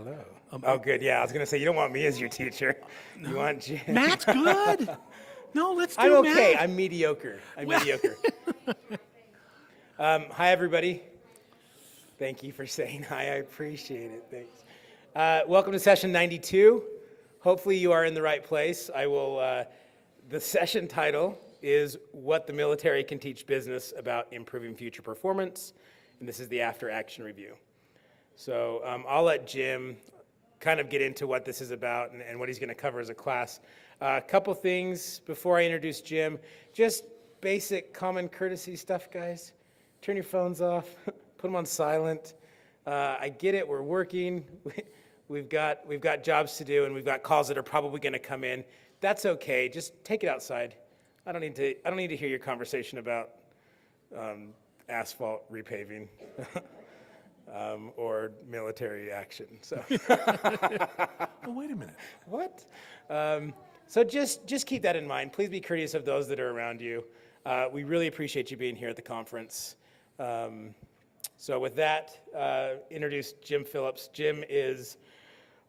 Hello. Oh, good. Yeah, I was going to say, you don't want me as your teacher. You want Jim. Matt's good. No, let's do I'm okay. Matt. I'm mediocre. Mediocre. Hi, everybody. Thank you for saying hi. I appreciate it. Thanks. Welcome to session 92. Hopefully you are in the right place. The session title is What the Military Can Teach Business About Improving Future Performance, and this is the After Action Review. So I'll let Jim kind of get into what this is about and what he's going to cover as a class. A couple things before I introduce Jim. Just basic common courtesy stuff, guys. Turn your phones off. Put them on silent. I get it. We're working. We've got jobs to do, and we've got calls that are probably going to come in. That's okay. Just take it outside. I don't need to hear your conversation about asphalt repaving. Or military action. So. Oh, wait a minute. What? So just keep that in mind. Please be courteous of those that are around you. We really appreciate you being here at the conference. So with that, introduce Jim Phillips. Jim is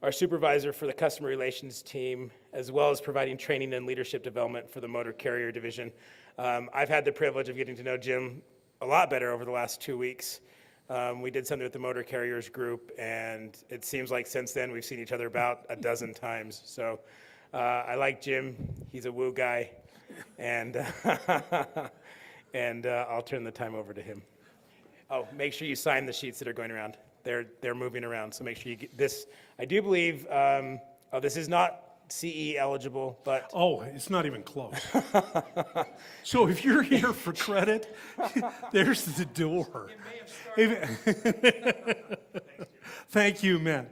our supervisor for the customer relations team, as well as providing training and leadership development for the motor carrier division. I've had the privilege of getting to know Jim a lot better over the last 2 weeks. We did something with the motor carriers group, and it seems like since then we've seen each other about a dozen times. So I like Jim. He's a woo guy, and I'll turn the time over to him. Oh, make sure you sign the sheets that are going around. They're moving around, so make sure you get this. I do believe. This is not CE eligible, but Oh, it's not even close. So if you're here for credit, there's the door. Thank you, man.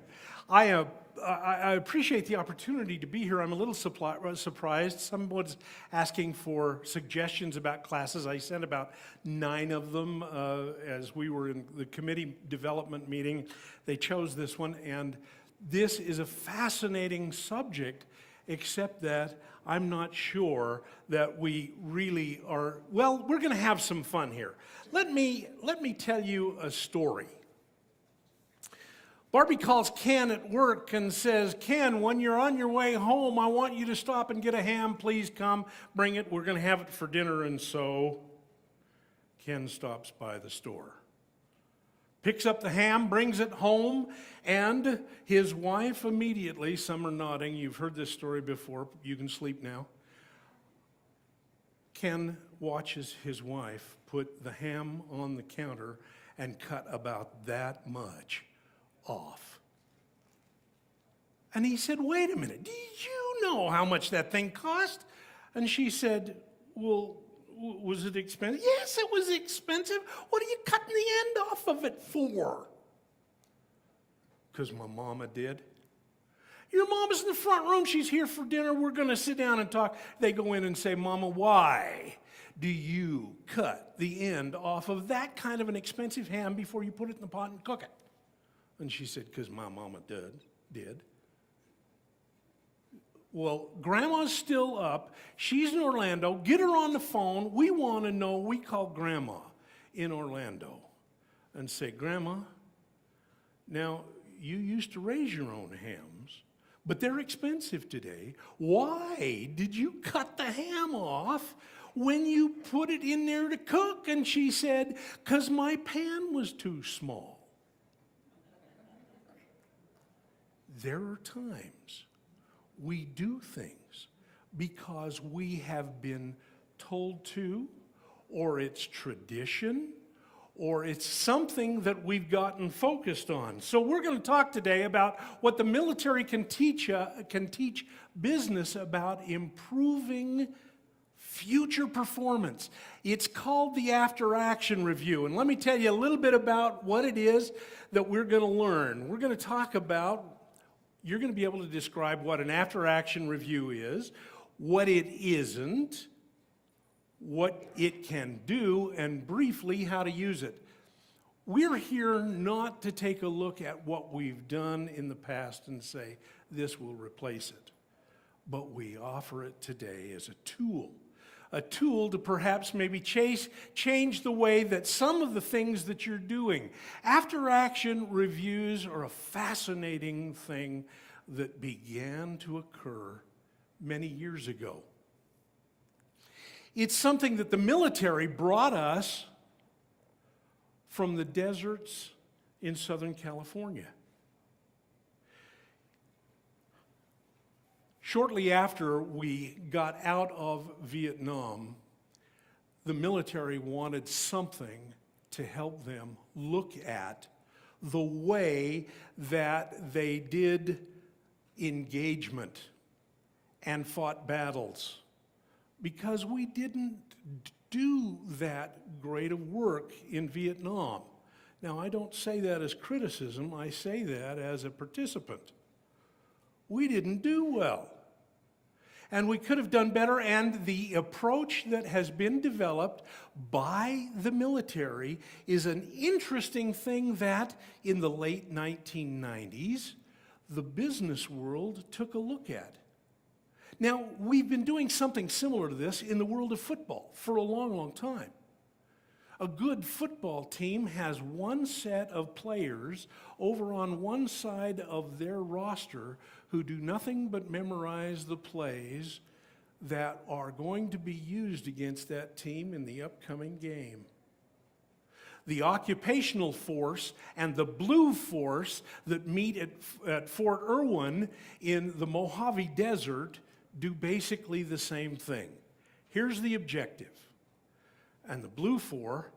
I appreciate the opportunity to be here. I'm a little surprised. Someone's asking for suggestions about classes. I sent about 9 of them as we were in the committee development meeting. They chose this one, and this is a fascinating subject, except that I'm not sure that we really are. Well, we're going to have some fun here. Let me tell you a story. Barbie calls Ken at work and says, Ken, when you're on your way home, I want you to stop and get a ham. Please come, bring it. We're going to have it for dinner. And so Ken stops by the store, picks up the ham, brings it home, and his wife immediately, some are nodding, you've heard this story before, you can sleep now. Ken watches his wife put the ham on the counter and cut about that much off. And he said, wait a minute, did you know how much that thing cost? And she said, well, was it expensive? Yes, it was expensive. What are you cutting the end off of it for? Because my mama did. Your mama's in the front room. She's here for dinner. We're going to sit down and talk. They go in and say, Mama, why do you cut the end off of that kind of an expensive ham before you put it in the pot and cook it? And she said, because my mama did. Well, Grandma's still up. She's in Orlando. Get her on the phone. We want to know. We call Grandma in Orlando and say, Grandma, now you used to raise your own hams, but they're expensive today. Why did you cut the ham off when you put it in there to cook? And she said, because my pan was too small. There are times we do things because we have been told to, or it's tradition, or it's something that we've gotten focused on. So we're going to talk today about what the military can teach business about improving future performance. It's called the After Action Review. And let me tell you a little bit about what it is that we're going to learn. We're going to talk about, you're going to be able to describe what an after-action review is, what it isn't, what it can do, and briefly how to use it. We're here not to take a look at what we've done in the past and say, this will replace it. But we offer it today as a tool a tool to perhaps maybe change the way that some of the things that you're doing. After action reviews are a fascinating thing that began to occur many years ago. It's something that the military brought us from the deserts in Southern California. Shortly after we got out of Vietnam, the military wanted something to help them look at the way that they did engagement and fought battles, because we didn't do that great of work in Vietnam. Now, I don't say that as criticism, I say that as a participant. We didn't do well. And we could have done better, and the approach that has been developed by the military is an interesting thing that in the late 1990s, the business world took a look at. Now, we've been doing something similar to this in the world of football for a long, long time. A good football team has one set of players over on one side of their roster who do nothing but memorize the plays that are going to be used against that team in the upcoming game. The occupational force and the blue force that meet at Fort Irwin in the Mojave Desert do basically the same thing. Here's the objective. And the blue four,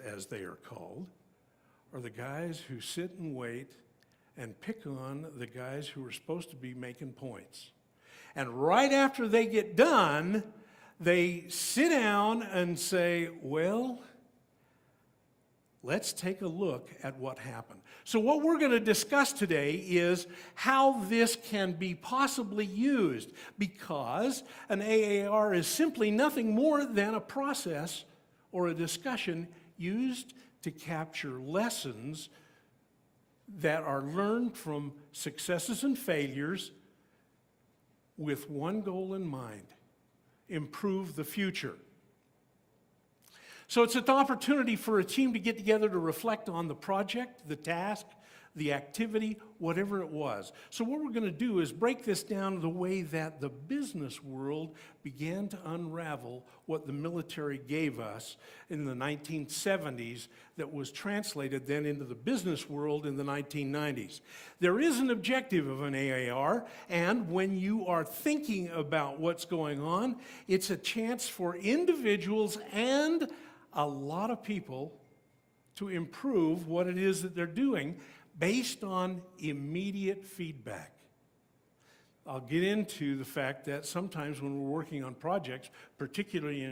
as they are called, are the guys who sit and wait and pick on the guys who are supposed to be making points. And right after they get done, they sit down and say, well, let's take a look at what happened. So what we're going to discuss today is how this can be possibly used, because an AAR is simply nothing more than a process or a discussion used to capture lessons that are learned from successes and failures with one goal in mind: improve the future. So it's an opportunity for a team to get together to reflect on the project, the task, the activity, whatever it was. So what we're going to do is break this down the way that the business world began to unravel what the military gave us in the 1970s that was translated then into the business world in the 1990s. There is an objective of an AAR, and when you are thinking about what's going on, it's a chance for individuals and a lot of people to improve what it is that they're doing based on immediate feedback. I'll get into the fact that sometimes when we're working on projects, particularly in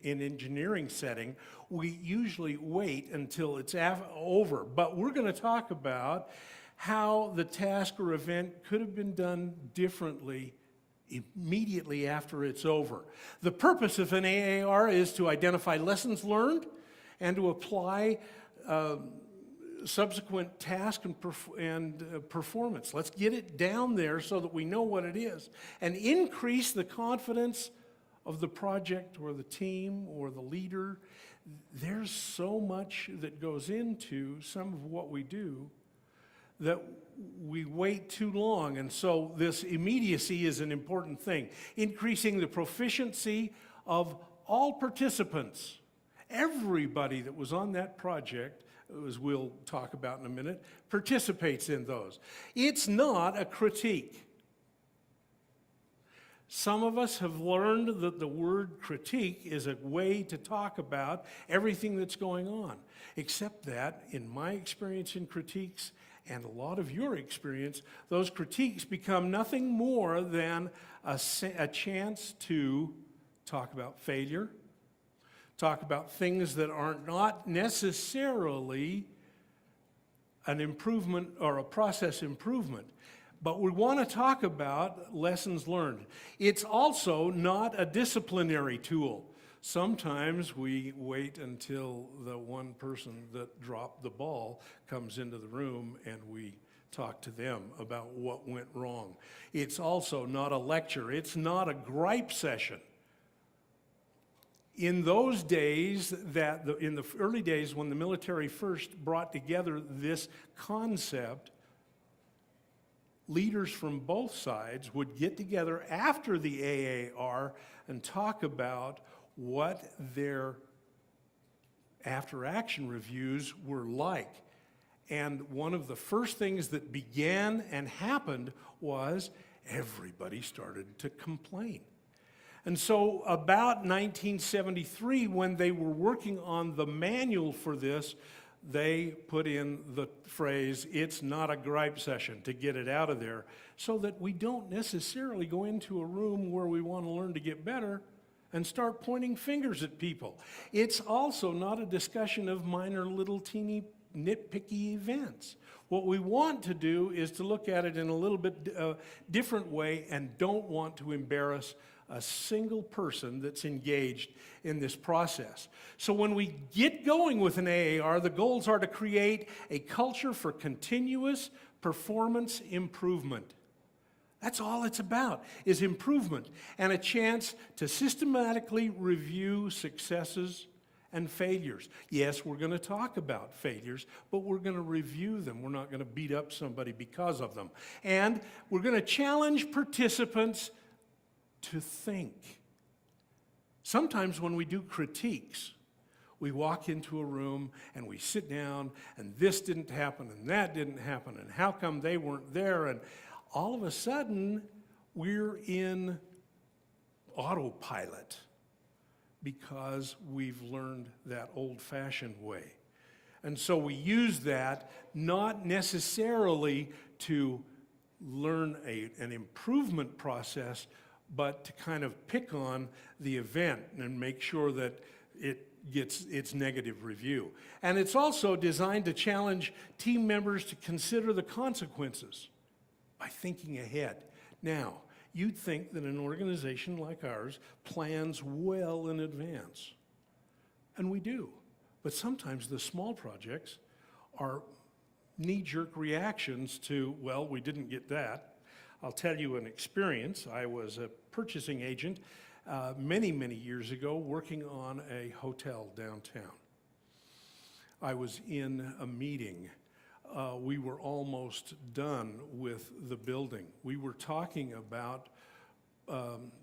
an engineering setting, we usually wait until it's over. But we're going to talk about how the task or event could have been done differently immediately after it's over. The purpose of an AAR is to identify lessons learned and to apply subsequent task and performance. Let's get it down there so that we know what it is and increase the confidence of the project or the team or the leader. There's so much that goes into some of what we do that we wait too long, and so this immediacy is an important thing. Increasing the proficiency of all participants. Everybody that was on that project, as we'll talk about in a minute, participates in those. It's not a critique. Some of us have learned that the word critique is a way to talk about everything that's going on, except that, in my experience in critiques, and a lot of your experience, those critiques become nothing more than a chance to talk about failure, talk about things that are not necessarily an improvement or a process improvement. But we want to talk about lessons learned. It's also not a disciplinary tool. Sometimes we wait until the one person that dropped the ball comes into the room and we talk to them about what went wrong. It's also not a lecture. It's not a gripe session. In those days, in the early days when the military first brought together this concept, leaders from both sides would get together after the AAR and talk about what their after-action reviews were like. And one of the first things that began and happened was everybody started to complain. And so about 1973, when they were working on the manual for this, they put in the phrase, "It's not a gripe session," to get it out of there, so that we don't necessarily go into a room where we want to learn to get better and start pointing fingers at people. It's also not a discussion of minor little teeny nitpicky events. What we want to do is to look at it in a little bit different way and don't want to embarrass a single person that's engaged in this process. So when we get going with an AAR, the goals are to create a culture for continuous performance improvement. That's all it's about, is improvement and a chance to systematically review successes and failures. Yes, we're going to talk about failures, but we're going to review them. We're not going to beat up somebody because of them. And we're going to challenge participants to think. Sometimes when we do critiques, we walk into a room and we sit down and this didn't happen and that didn't happen and how come they weren't there, and all of a sudden we're in autopilot because we've learned that old-fashioned way. And so we use that not necessarily to learn an improvement process, but to kind of pick on the event and make sure that it gets its negative review. And it's also designed to challenge team members to consider the consequences by thinking ahead. Now, you'd think that an organization like ours plans well in advance. And we do. But sometimes the small projects are knee-jerk reactions to, well, we didn't get that. I'll tell you an experience. I was a purchasing agent many, many years ago working on a hotel downtown. I was in a meeting. We were almost done with the building. We were talking about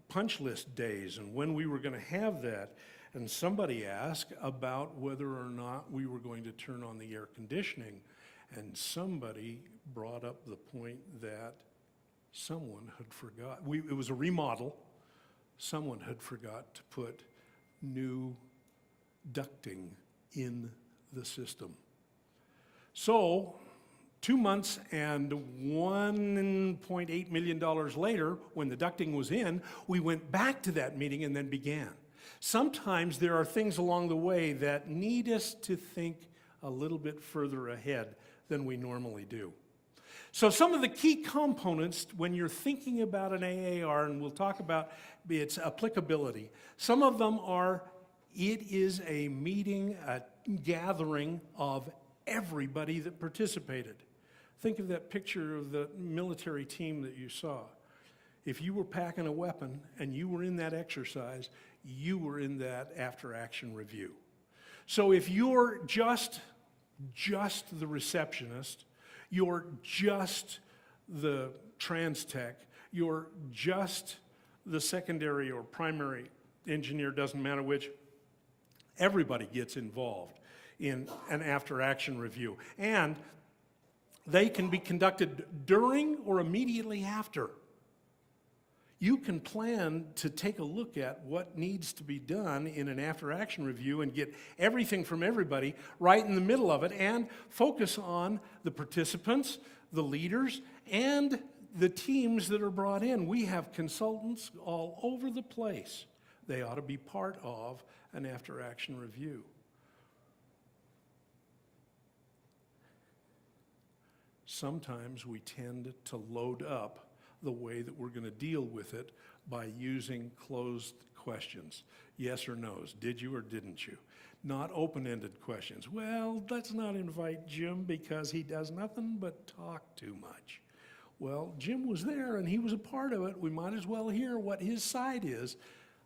punch list days and when we were going to have that. And somebody asked about whether or not we were going to turn on the air conditioning. And somebody brought up the point that someone had forgot. It was a remodel. Someone had forgot to put new ducting in the system. So 2 months and $1.8 million later, when the ducting was in, we went back to that meeting and then began. Sometimes there are things along the way that need us to think a little bit further ahead than we normally do. So some of the key components when you're thinking about an AAR, and we'll talk about its applicability, some of them are, it is a meeting, a gathering of everybody that participated. Think of that picture of the military team that you saw. If you were packing a weapon and you were in that exercise, you were in that after-action review. So if you're just the receptionist, you're just the trans tech, you're just the secondary or primary engineer, doesn't matter which, everybody gets involved in an after-action review. And they can be conducted during or immediately after. You can plan to take a look at what needs to be done in an after-action review and get everything from everybody right in the middle of it and focus on the participants, the leaders, and the teams that are brought in. We have consultants all over the place. They ought to be part of an after-action review. Sometimes we tend to load up the way that we're going to deal with it by using closed questions. Yes or no's. Did you or didn't you? Not open-ended questions. Well, let's not invite Jim because he does nothing but talk too much. Well, Jim was there and he was a part of it. We might as well hear what his side is.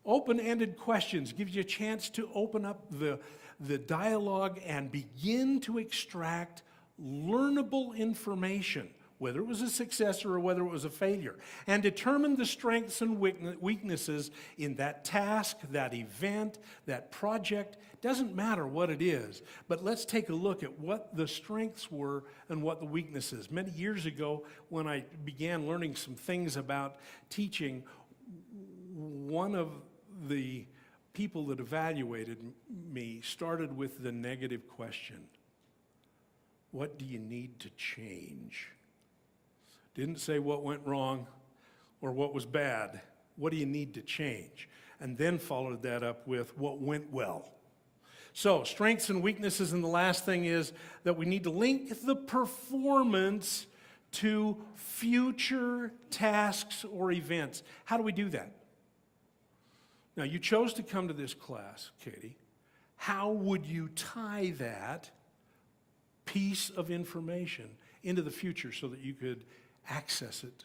Open-ended questions gives you a chance to open up the dialogue and begin to extract learnable information, whether it was a success or whether it was a failure, and determine the strengths and weaknesses in that task, that event, that project. Doesn't matter what it is, but let's take a look at what the strengths were and what the weaknesses. Many years ago, when I began learning some things about teaching, one of the people that evaluated me started with the negative question: what do you need to change? Didn't say what went wrong or what was bad. What do you need to change? And then followed that up with what went well. So, strengths and weaknesses, and the last thing is that we need to link the performance to future tasks or events. How do we do that? Now, you chose to come to this class, Katie. How would you tie that piece of information into the future so that you could access it?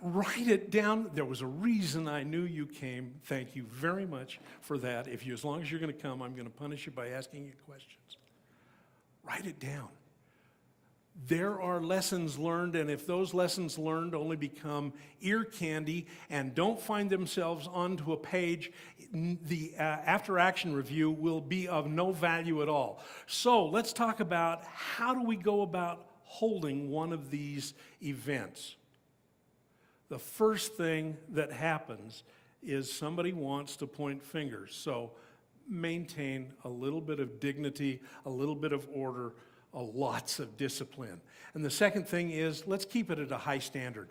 Write it down. There was a reason I knew you came. Thank you very much for that. As long as you're going to come, I'm going to punish you by asking you questions. Write it down. There are lessons learned, and if those lessons learned only become ear candy and don't find themselves onto a page, the after-action review will be of no value at all. So let's talk about how do we go about holding one of these events. The first thing that happens is somebody wants to point fingers. So maintain a little bit of dignity, a little bit of order, lots of discipline. And the second thing is, let's keep it at a high standard.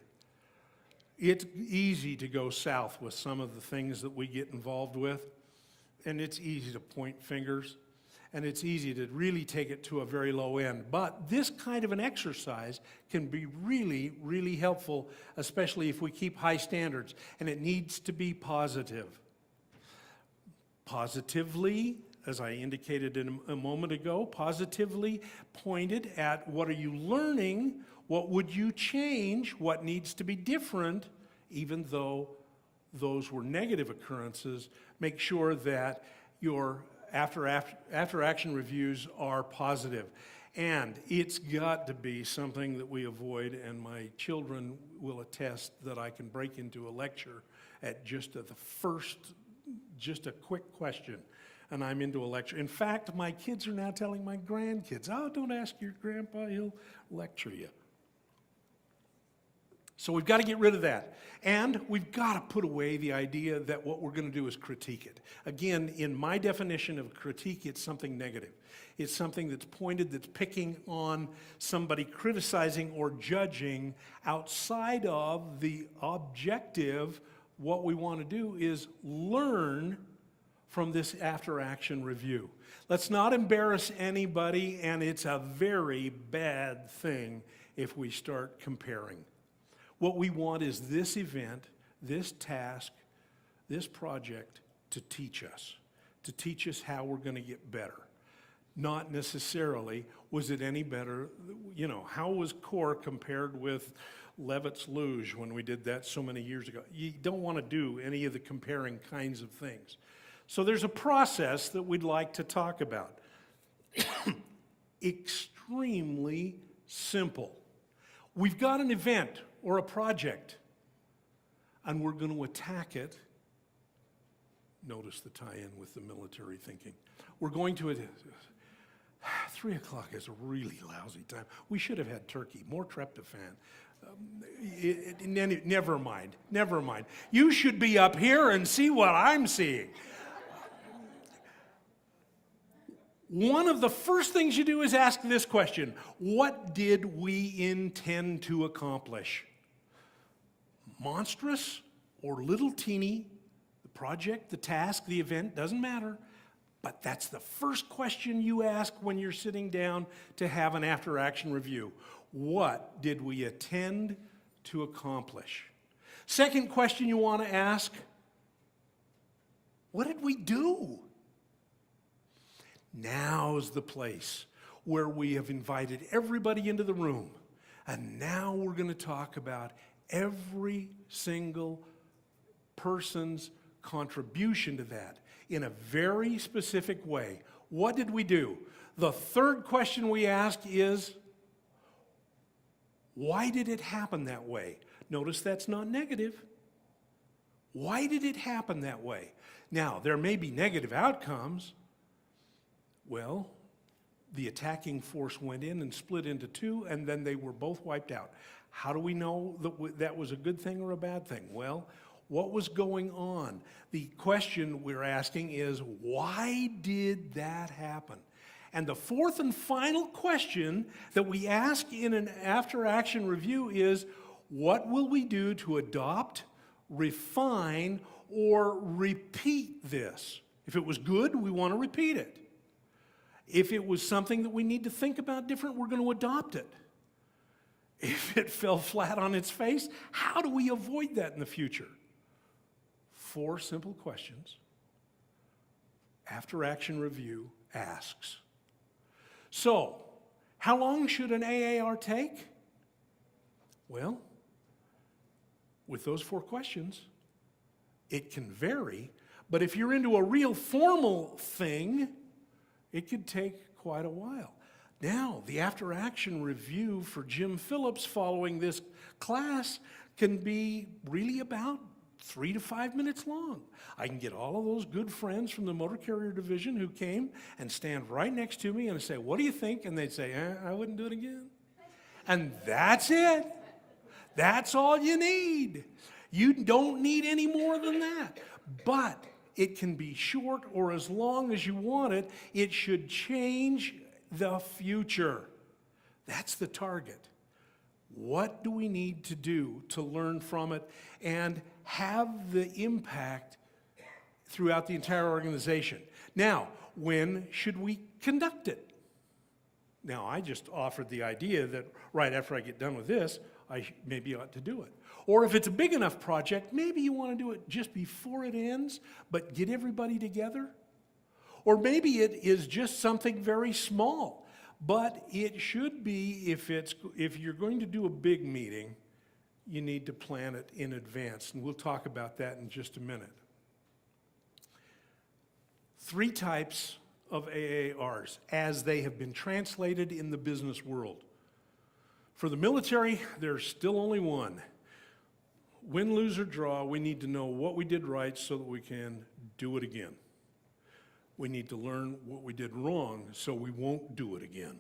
It's easy to go south with some of the things that we get involved with, and it's easy to point fingers, and it's easy to really take it to a very low end. But this kind of an exercise can be really, really helpful, especially if we keep high standards, and it needs to be positive. Positively, as I indicated a moment ago, positively pointed at what are you learning, what would you change, what needs to be different, even though those were negative occurrences. Make sure that your after-action reviews are positive. And it's got to be something that we avoid, and my children will attest that I can break into a lecture at just a quick question, and I'm into a lecture. In fact, my kids are now telling my grandkids, oh, don't ask your grandpa, he'll lecture you. So we've got to get rid of that. And we've got to put away the idea that what we're going to do is critique it. Again, in my definition of critique, it's something negative. It's something that's pointed, that's picking on somebody, criticizing or judging outside of the objective. What we want to do is learn from this after-action review. Let's not embarrass anybody, and it's a very bad thing if we start comparing. What we want is this event, this task, this project to teach us how we're going to get better. Not necessarily, was it any better, how was CORE compared with Levitt's Luge when we did that so many years ago? You don't want to do any of the comparing kinds of things. So there's a process that we'd like to talk about. Extremely simple. We've got an event or a project, and we're going to attack it. Notice the tie-in with the military thinking. We're going to 3 o'clock is a really lousy time. We should have had turkey, more tryptophan. Never mind. You should be up here and see what I'm seeing. One of the first things you do is ask this question: what did we intend to accomplish? Monstrous or little teeny, the project, the task, the event, doesn't matter. But that's the first question you ask when you're sitting down to have an after-action review. What did we intend to accomplish? Second question you want to ask: what did we do? Now's the place where we have invited everybody into the room, and now we're going to talk about every single person's contribution to that in a very specific way. What did we do? The third question we ask is, why did it happen that way? Notice that's not negative. Why did it happen that way? Now, there may be negative outcomes. Well, the attacking force went in and split into two, and then they were both wiped out. How do we know that that was a good thing or a bad thing? Well, what was going on? The question we're asking is, why did that happen? And the fourth and final question that we ask in an after-action review is, what will we do to adopt, refine, or repeat this? If it was good, we want to repeat it. If it was something that we need to think about different, we're going to adopt it. If it fell flat on its face, how do we avoid that in the future? 4 simple questions. After-action review asks. So, how long should an AAR take? Well, with those 4 questions, it can vary, but if you're into a real formal thing, it could take quite a while. Now, the after-action review for Jim Phillips following this class can be really about 3 to 5 minutes long. I can get all of those good friends from the Motor Carrier Division who came and stand right next to me and say, what do you think? And they'd say, I wouldn't do it again. And that's it. That's all you need. You don't need any more than that. But it can be short or as long as you want it. It should change the future. That's the target. What do we need to do to learn from it and have the impact throughout the entire organization? Now, when should we conduct it? Now, I just offered the idea that right after I get done with this, I maybe ought to do it. Or if it's a big enough project, maybe you want to do it just before it ends, but get everybody together. Or maybe it is just something very small, but it should be, if you're going to do a big meeting, you need to plan it in advance, and we'll talk about that in just a minute. 3 types of AARs as they have been translated in the business world. For the military, there's still only one. Win, lose, or draw, we need to know what we did right so that we can do it again. We need to learn what we did wrong so we won't do it again.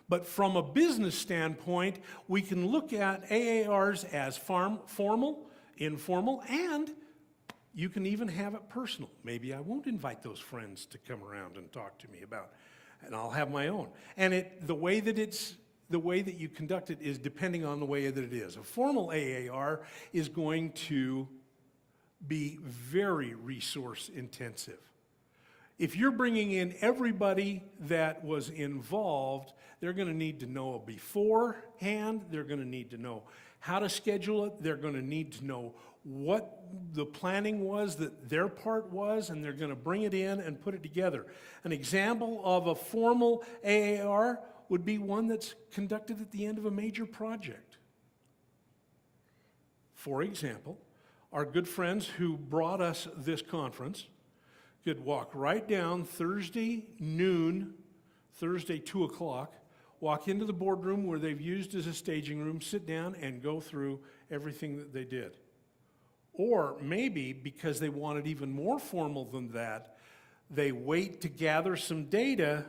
But from a business standpoint, we can look at AARs as formal, informal, and you can even have it personal. Maybe I won't invite those friends to come around and talk to me about, and I'll have my own. And the way that you conduct it is depending on the way that it is. A formal AAR is going to be very resource intensive. If you're bringing in everybody that was involved, they're going to need to know beforehand. They're going to need to know how to schedule it. They're going to need to know what the planning was that their part was, and they're going to bring it in and put it together. An example of a formal AAR would be one that's conducted at the end of a major project. For example, our good friends who brought us this conference could walk right down Thursday noon, Thursday 2 o'clock, walk into the boardroom where they've used as a staging room, sit down and go through everything that they did. Or maybe because they want it even more formal than that, they wait to gather some data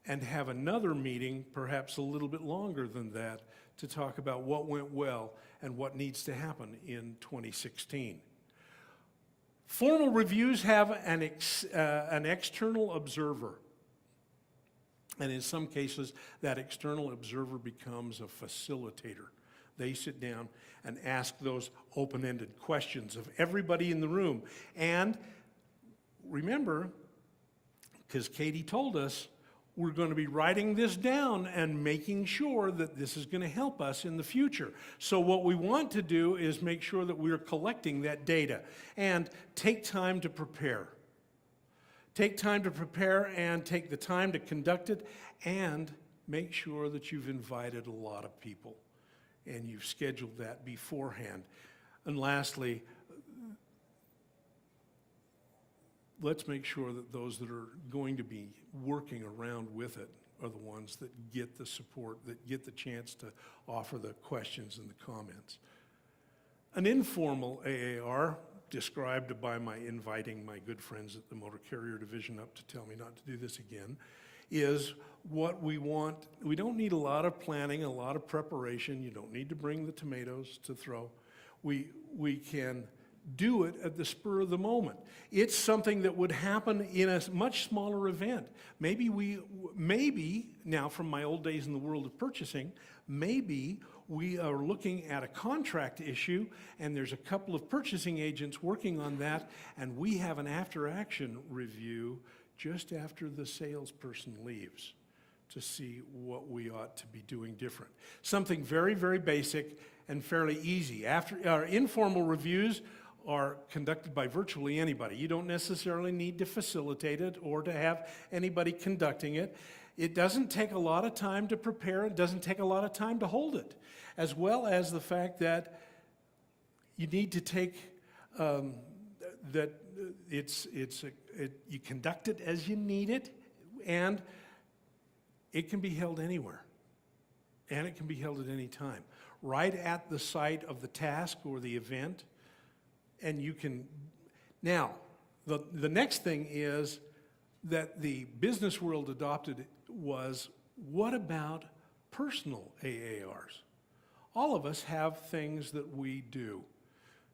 and have another meeting, perhaps a little bit longer than that, to talk about what went well and what needs to happen in 2016. Formal reviews have an external observer. And in some cases, that external observer becomes a facilitator. They sit down and ask those open-ended questions of everybody in the room. And remember, because Katie told us, we're going to be writing this down and making sure that this is going to help us in the future. So what we want to do is make sure that we're collecting that data and take time to prepare. Take time to prepare and take the time to conduct it, and make sure that you've invited a lot of people and you've scheduled that beforehand. And lastly, let's make sure that those that are going to be working around with it are the ones that get the support, that get the chance to offer the questions and the comments. An informal AAR, described by my inviting my good friends at the Motor Carrier Division up to tell me not to do this again, is what we want. We don't need a lot of planning, a lot of preparation. You don't need to bring the tomatoes to throw. We can do it at the spur of the moment. It's something that would happen in a much smaller event. Maybe, now from my old days in the world of purchasing, maybe we are looking at a contract issue and there's a couple of purchasing agents working on that, and we have an after-action review just after the salesperson leaves to see what we ought to be doing different. Something very, very basic and fairly easy. After our informal reviews are conducted by virtually anybody. You don't necessarily need to facilitate it or to have anybody conducting it. It doesn't take a lot of time to prepare. It doesn't take a lot of time to hold it, as well as the fact that you need to take you conduct it as you need it, and it can be held anywhere, and it can be held at any time, right at the site of the task or the event. And you can, now, the next thing is that the business world adopted was, what about personal AARs? All of us have things that we do.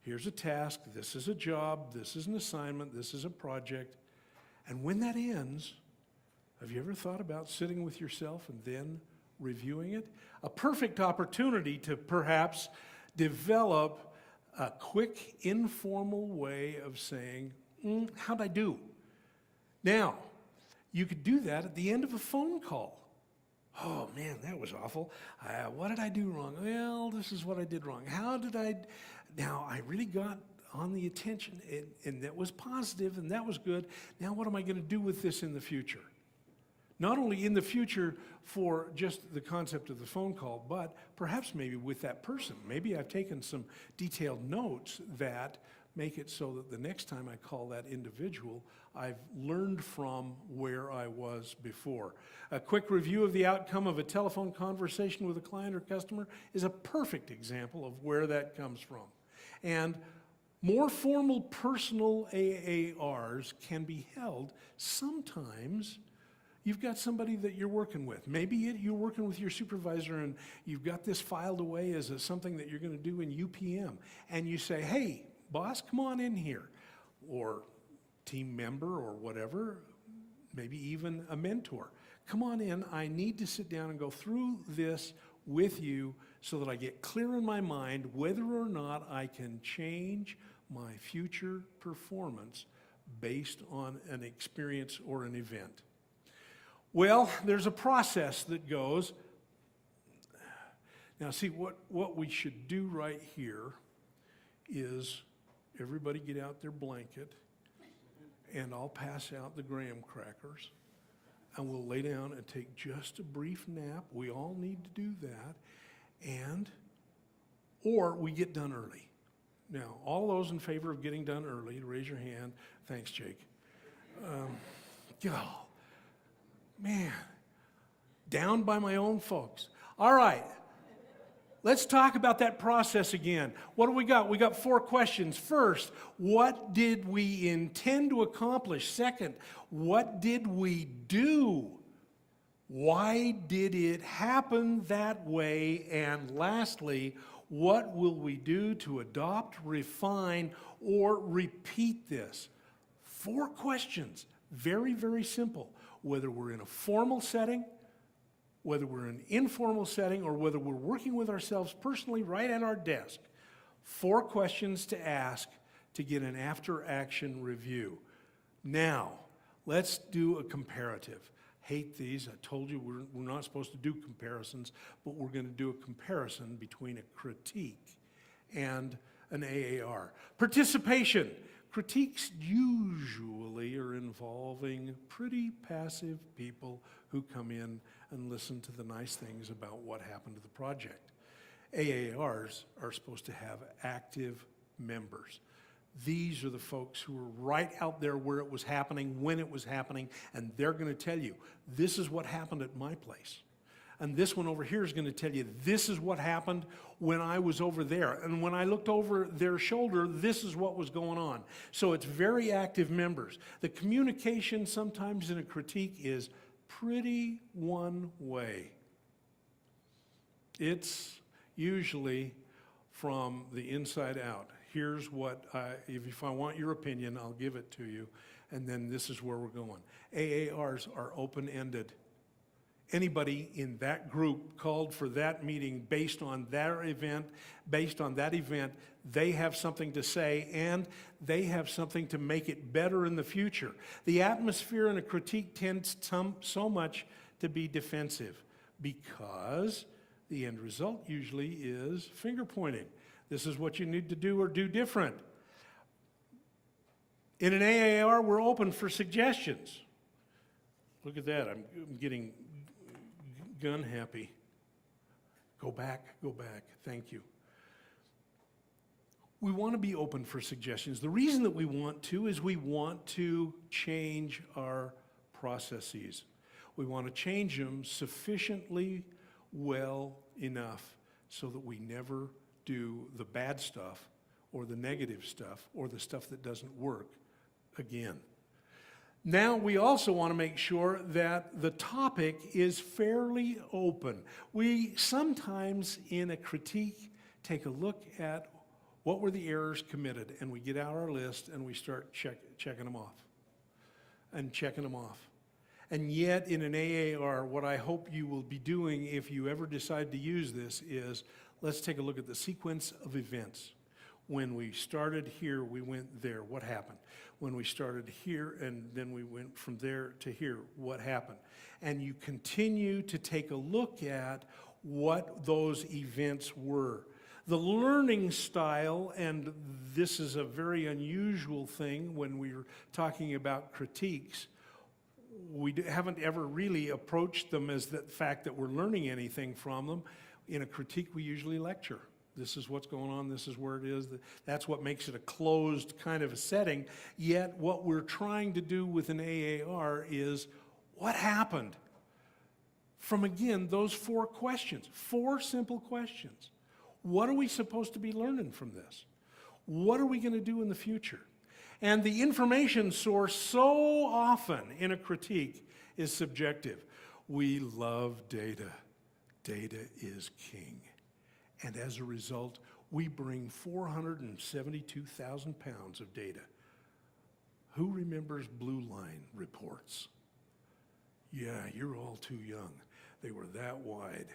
Here's a task, this is a job, this is an assignment, this is a project. And when that ends, have you ever thought about sitting with yourself and then reviewing it? A perfect opportunity to perhaps develop a quick, informal way of saying, how'd I do? Now, you could do that at the end of a phone call. Oh man, that was awful. What did I do wrong? Well, this is what I did wrong. Now I really got on the attention, and that was positive, and that was good. Now what am I going to do with this in the future? Not only in the future for just the concept of the phone call, but perhaps maybe with that person. Maybe I've taken some detailed notes that make it so that the next time I call that individual, I've learned from where I was before. A quick review of the outcome of a telephone conversation with a client or customer is a perfect example of where that comes from. And more formal personal AARs can be held sometimes. You've got somebody that you're working with. Maybe you're working with your supervisor and you've got this filed away as something that you're going to do in UPM. And you say, hey, boss, come on in here. Or team member or whatever, maybe even a mentor. Come on in. I need to sit down and go through this with you so that I get clear in my mind whether or not I can change my future performance based on an experience or an event. Well, there's a process that goes. Now, see, what we should do right here is everybody get out their blanket, and I'll pass out the graham crackers, and we'll lay down and take just a brief nap. We all need to do that, or we get done early. Now, all those in favor of getting done early, raise your hand. Thanks, Jake. God. Man, down by my own folks. All right, let's talk about that process again. What do we got? We got 4 questions. First, what did we intend to accomplish? Second, what did we do? Why did it happen that way? And lastly, what will we do to adopt, refine, or repeat this? 4 questions. Very, very simple. Whether we're in a formal setting, whether we're in an informal setting, or whether we're working with ourselves personally right at our desk. 4 questions to ask to get an after-action review. Now, let's do a comparative. Hate these. I told you we're not supposed to do comparisons, but we're going to do a comparison between a critique and an AAR. Participation. Critiques usually are involving pretty passive people who come in and listen to the nice things about what happened to the project. AARs are supposed to have active members. These are the folks who were right out there where it was happening, when it was happening, and they're going to tell you, this is what happened at my place. And this one over here is going to tell you, this is what happened when I was over there. And when I looked over their shoulder, this is what was going on. So it's very active members. The communication sometimes in a critique is pretty one way. It's usually from the inside out. Here's what, if I want your opinion, I'll give it to you. And then this is where we're going. AARs are open-ended. Anybody in that group called for that meeting based on their event, based on that event, they have something to say and they have something to make it better in the future. The atmosphere in a critique tends so much to be defensive because the end result usually is finger pointing. This is what you need to do or do different. In an AAR, we're open for suggestions. Look at that, I'm getting gun happy. Go back, thank you. We want to be open for suggestions. The reason that we want to is we want to change our processes. We want to change them sufficiently well enough so that we never do the bad stuff or the negative stuff or the stuff that doesn't work again. Now, we also want to make sure that the topic is fairly open. We sometimes, in a critique, take a look at what were the errors committed, and we get out our list and we start checking them off and checking them off. And yet, in an AAR, what I hope you will be doing if you ever decide to use this is, let's take a look at the sequence of events. When we started here, we went there. What happened? When we started here and then we went from there to here, what happened? And you continue to take a look at what those events were. The learning style, and this is a very unusual thing when we're talking about critiques, we haven't ever really approached them as the fact that we're learning anything from them. In a critique, we usually lecture. This is what's going on, this is where it is. That's what makes it a closed kind of a setting. Yet what we're trying to do with an AAR is, what happened? From, again, those 4 questions, 4 simple questions. What are we supposed to be learning from this? What are we going to do in the future? And the information source so often in a critique is subjective. We love data. Data is king. And as a result, we bring 472,000 pounds of data. Who remembers Blue Line reports? Yeah, you're all too young. They were that wide,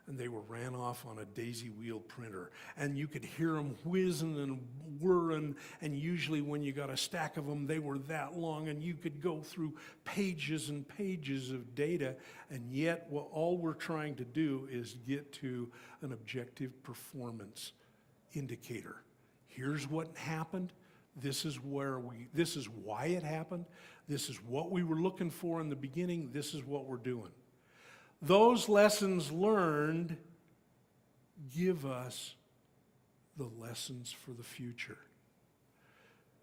and they were ran off on a daisy wheel printer, and you could hear them whizzing and whirring, and usually when you got a stack of them, they were that long, and you could go through pages and pages of data, and yet all we're trying to do is get to an objective performance indicator. Here's what happened. This is why it happened. This is what we were looking for in the beginning. This is what we're doing. Those lessons learned give us the lessons for the future.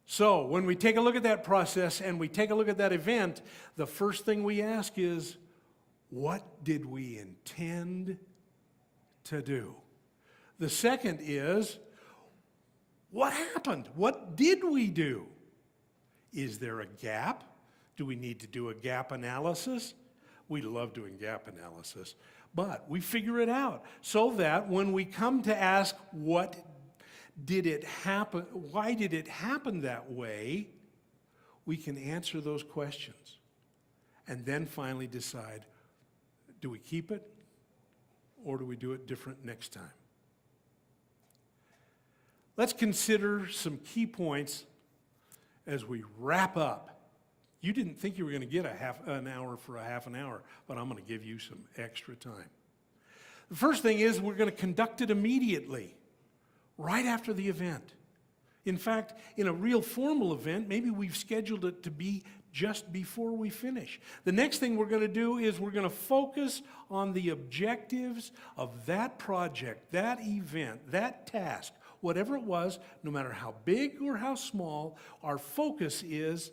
So when we take a look at that process and we take a look at that event, the first thing we ask is, what did we intend to do? The second is, what happened? What did we do? Is there a gap? Do we need to do a gap analysis? We love doing gap analysis, but we figure it out so that when we come to ask what did it happen, why did it happen that way, we can answer those questions and then finally decide, do we keep it or do we do it different next time? Let's consider some key points as we wrap up. You didn't think you were going to get an hour for a half an hour, but I'm going to give you some extra time. The first thing is we're going to conduct it immediately, right after the event. In fact, in a real formal event, maybe we've scheduled it to be just before we finish. The next thing we're going to do is we're going to focus on the objectives of that project, that event, that task, whatever it was, no matter how big or how small, our focus is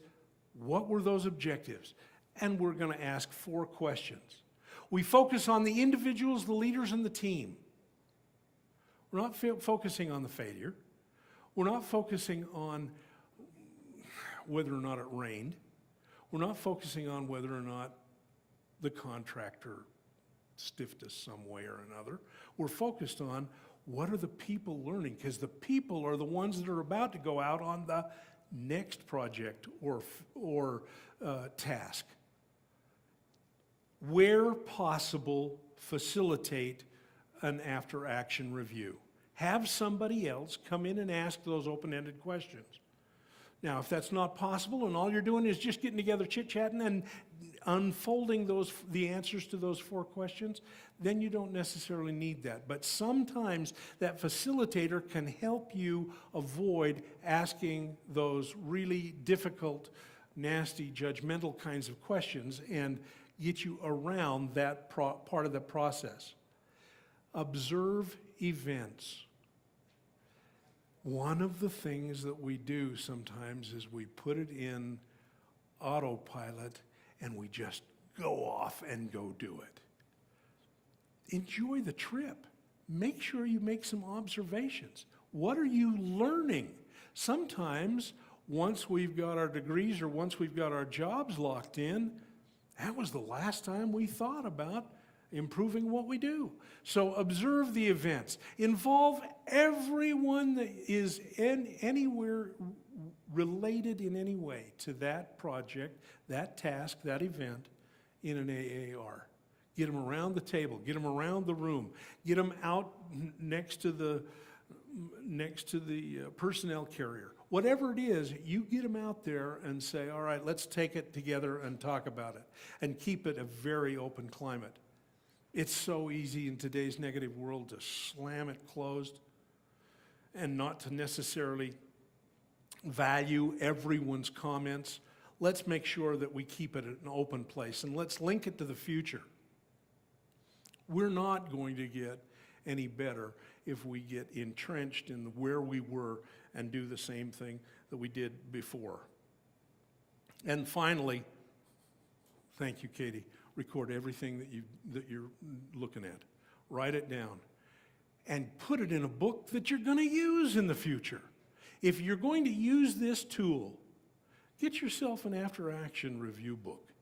what were those objectives? And we're going to ask 4 questions. We focus on the individuals, the leaders, and the team. We're not focusing on the failure. We're not focusing on whether or not it rained. We're not focusing on whether or not the contractor stiffed us some way or another. We're focused on what are the people learning, because the people are the ones that are about to go out on the next project or task. Where possible, facilitate an after-action review. Have somebody else come in and ask those open-ended questions. Now, if that's not possible and all you're doing is just getting together, chit-chatting, and unfolding the answers to those 4 questions, then you don't necessarily need that. But sometimes that facilitator can help you avoid asking those really difficult, nasty, judgmental kinds of questions and get you around that part of the process. Observe events. One of the things that we do sometimes is we put it in autopilot and we just go off and go do it. Enjoy the trip. Make sure you make some observations. What are you learning? Sometimes, once we've got our degrees or once we've got our jobs locked in, that was the last time we thought about improving what we do. So observe the events. Involve everyone that is anywhere related in any way to that project, that task, that event in an AAR. Get them around the table, get them around the room, get them out next to the personnel carrier. Whatever it is, you get them out there and say, all right, let's take it together and talk about it, and keep it a very open climate. It's so easy in today's negative world to slam it closed and not to necessarily value everyone's comments. Let's make sure that we keep it an open place, and let's link it to the future. We're not going to get any better if we get entrenched in where we were and do the same thing that we did before. And finally, thank you, Katie. Record everything that you're looking at. Write it down. And put it in a book that you're going to use in the future. If you're going to use this tool, get yourself an after-action review book.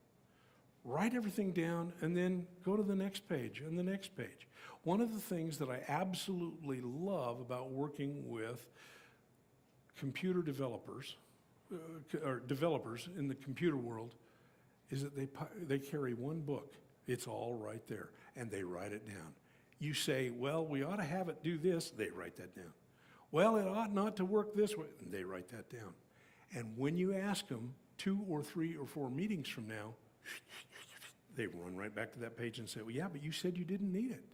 Write everything down and then go to the next page and the next page. One of the things that I absolutely love about working with computer developers, or developers in the computer world, is that they carry one book. It's all right there, and they write it down. You say, well, we ought to have it do this, they write that down. Well, it ought not to work this way, and they write that down. And when you ask them 2 or 3 or 4 meetings from now, they run right back to that page and say, well, yeah, but you said you didn't need it.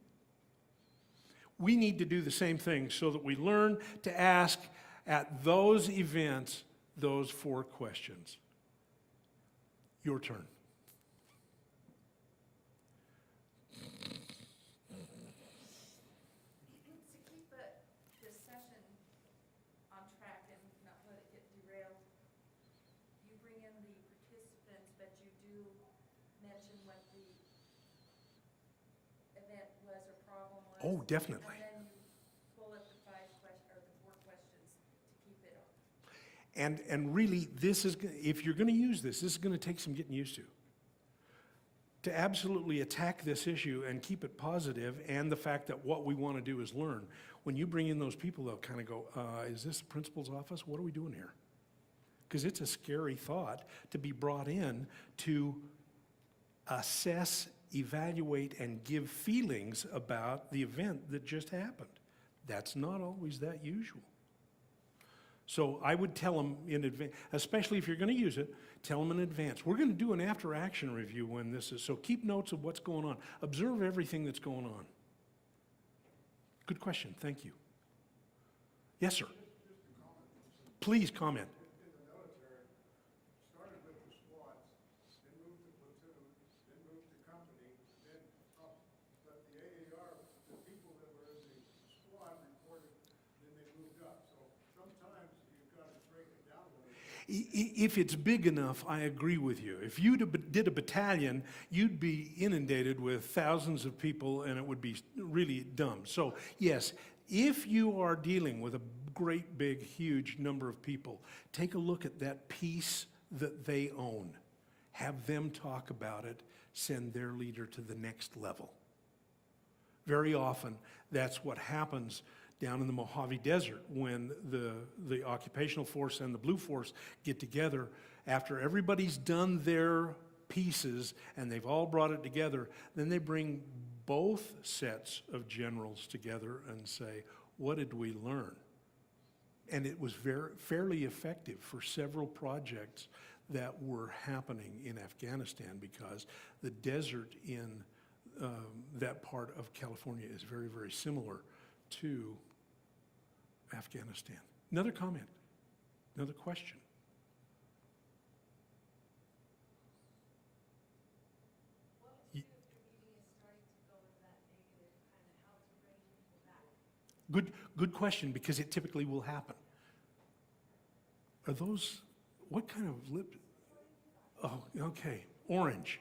We need to do the same thing so that we learn to ask at those events those 4 questions. Your turn. To keep this session on track and not let it get derailed, you bring in the participants, but you do mention what the event was or problem was. Oh, definitely. And then you pull up the 5 questions or the 4 questions to keep it on. And really, if you're going to use this is going to take some getting used to. To absolutely attack this issue and keep it positive, and the fact that what we want to do is learn. When you bring in those people, they'll kind of go, is this the principal's office? What are we doing here? Because it's a scary thought to be brought in to assess, evaluate, and give feelings about the event that just happened. That's not always that usual. So I would tell them in advance, especially if you're going to use it, tell them in advance. We're going to do an after-action review when this is, so keep notes of what's going on. Observe everything that's going on. Good question, thank you. Yes, sir. Please comment. In the military, started with the squads, then moved to platoon, then moved to company, then up. But the AAR, the people that were in the squad reported, then they moved up. If it's big enough, I agree with you. If you did a battalion, you'd be inundated with thousands of people and it would be really dumb. So yes, if you are dealing with a great, big, huge number of people, take a look at that piece that they own. Have them talk about it, send their leader to the next level. Very often, that's what happens down in the Mojave Desert when the occupational force and the Blue Force get together. After everybody's done their pieces and they've all brought it together, then they bring both sets of generals together and say, what did we learn? And it was fairly effective for several projects that were happening in Afghanistan, because the desert in that part of California is very, very similar to Afghanistan. Another comment, another question. Good question, because it typically will happen. Are those, what kind of lip? Oh, okay, orange.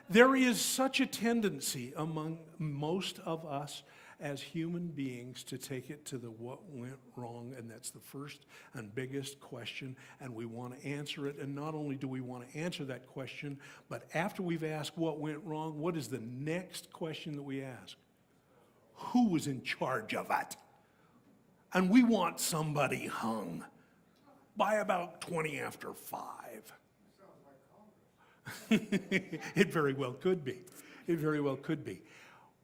There is such a tendency among most of us as human beings to take it to the what went wrong, and that's the first and biggest question, and we want to answer it. And not only do we want to answer that question, but after we've asked what went wrong, what is the next question that we ask? Who was in charge of it? And we want somebody hung by about 20 after 5. It very well could be. It very well could be.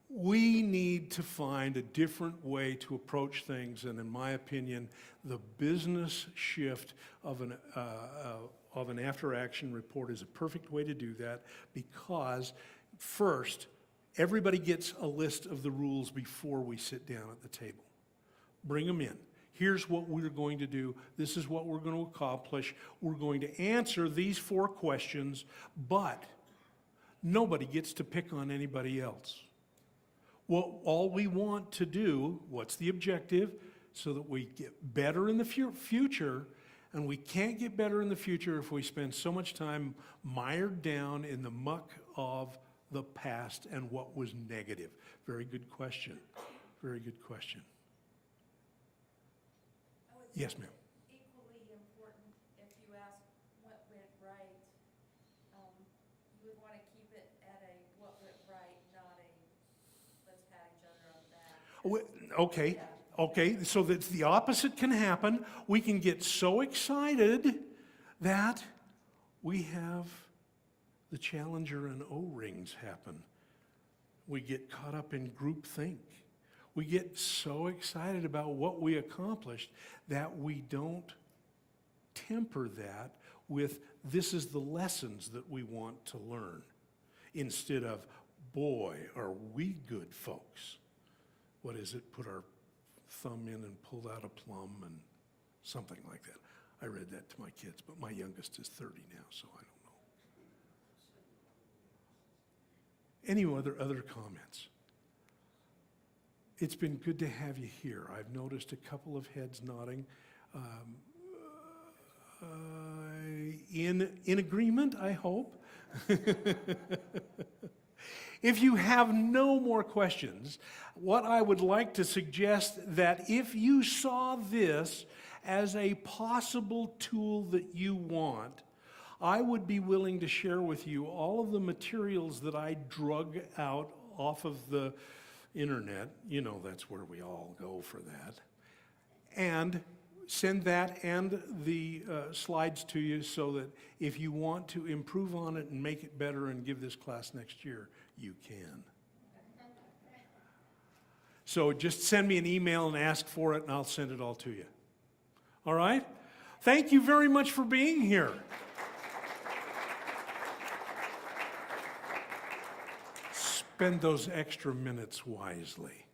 We need to find a different way to approach things, and in my opinion, the business shift of an after-action report is a perfect way to do that, because first, everybody gets a list of the rules before we sit down at the table. Bring them in. Here's what we're going to do. This is what we're going to accomplish. We're going to answer these 4 questions, but nobody gets to pick on anybody else. Well, all we want to do, what's the objective? So that we get better in the future, and we can't get better in the future if we spend so much time mired down in the muck of the past and what was negative. Very good question. Very good question. Yes, ma'am. Equally important, if you ask what went right, you would want to keep it at a what went right, not a let's pat each other on the back. Okay, so that the opposite can happen. We can get so excited that we have the Challenger and O-rings happen. We get caught up in groupthink. We get so excited about what we accomplished that we don't temper that with, this is the lessons that we want to learn, instead of, boy, are we good folks. What is it? Put our thumb in and pulled out a plum and something like that. I read that to my kids, but my youngest is 30 now, so I don't know. Any other comments? It's been good to have you here. I've noticed a couple of heads nodding. In agreement, I hope. If you have no more questions, what I would like to suggest, that if you saw this as a possible tool that you want, I would be willing to share with you all of the materials that I drug out off of the internet. You know, that's where we all go for that. And send that and the slides to you, so that if you want to improve on it and make it better and give this class next year, you can. So just send me an email and ask for it, and I'll send it all to you. All right? Thank you very much for being here. Spend those extra minutes wisely.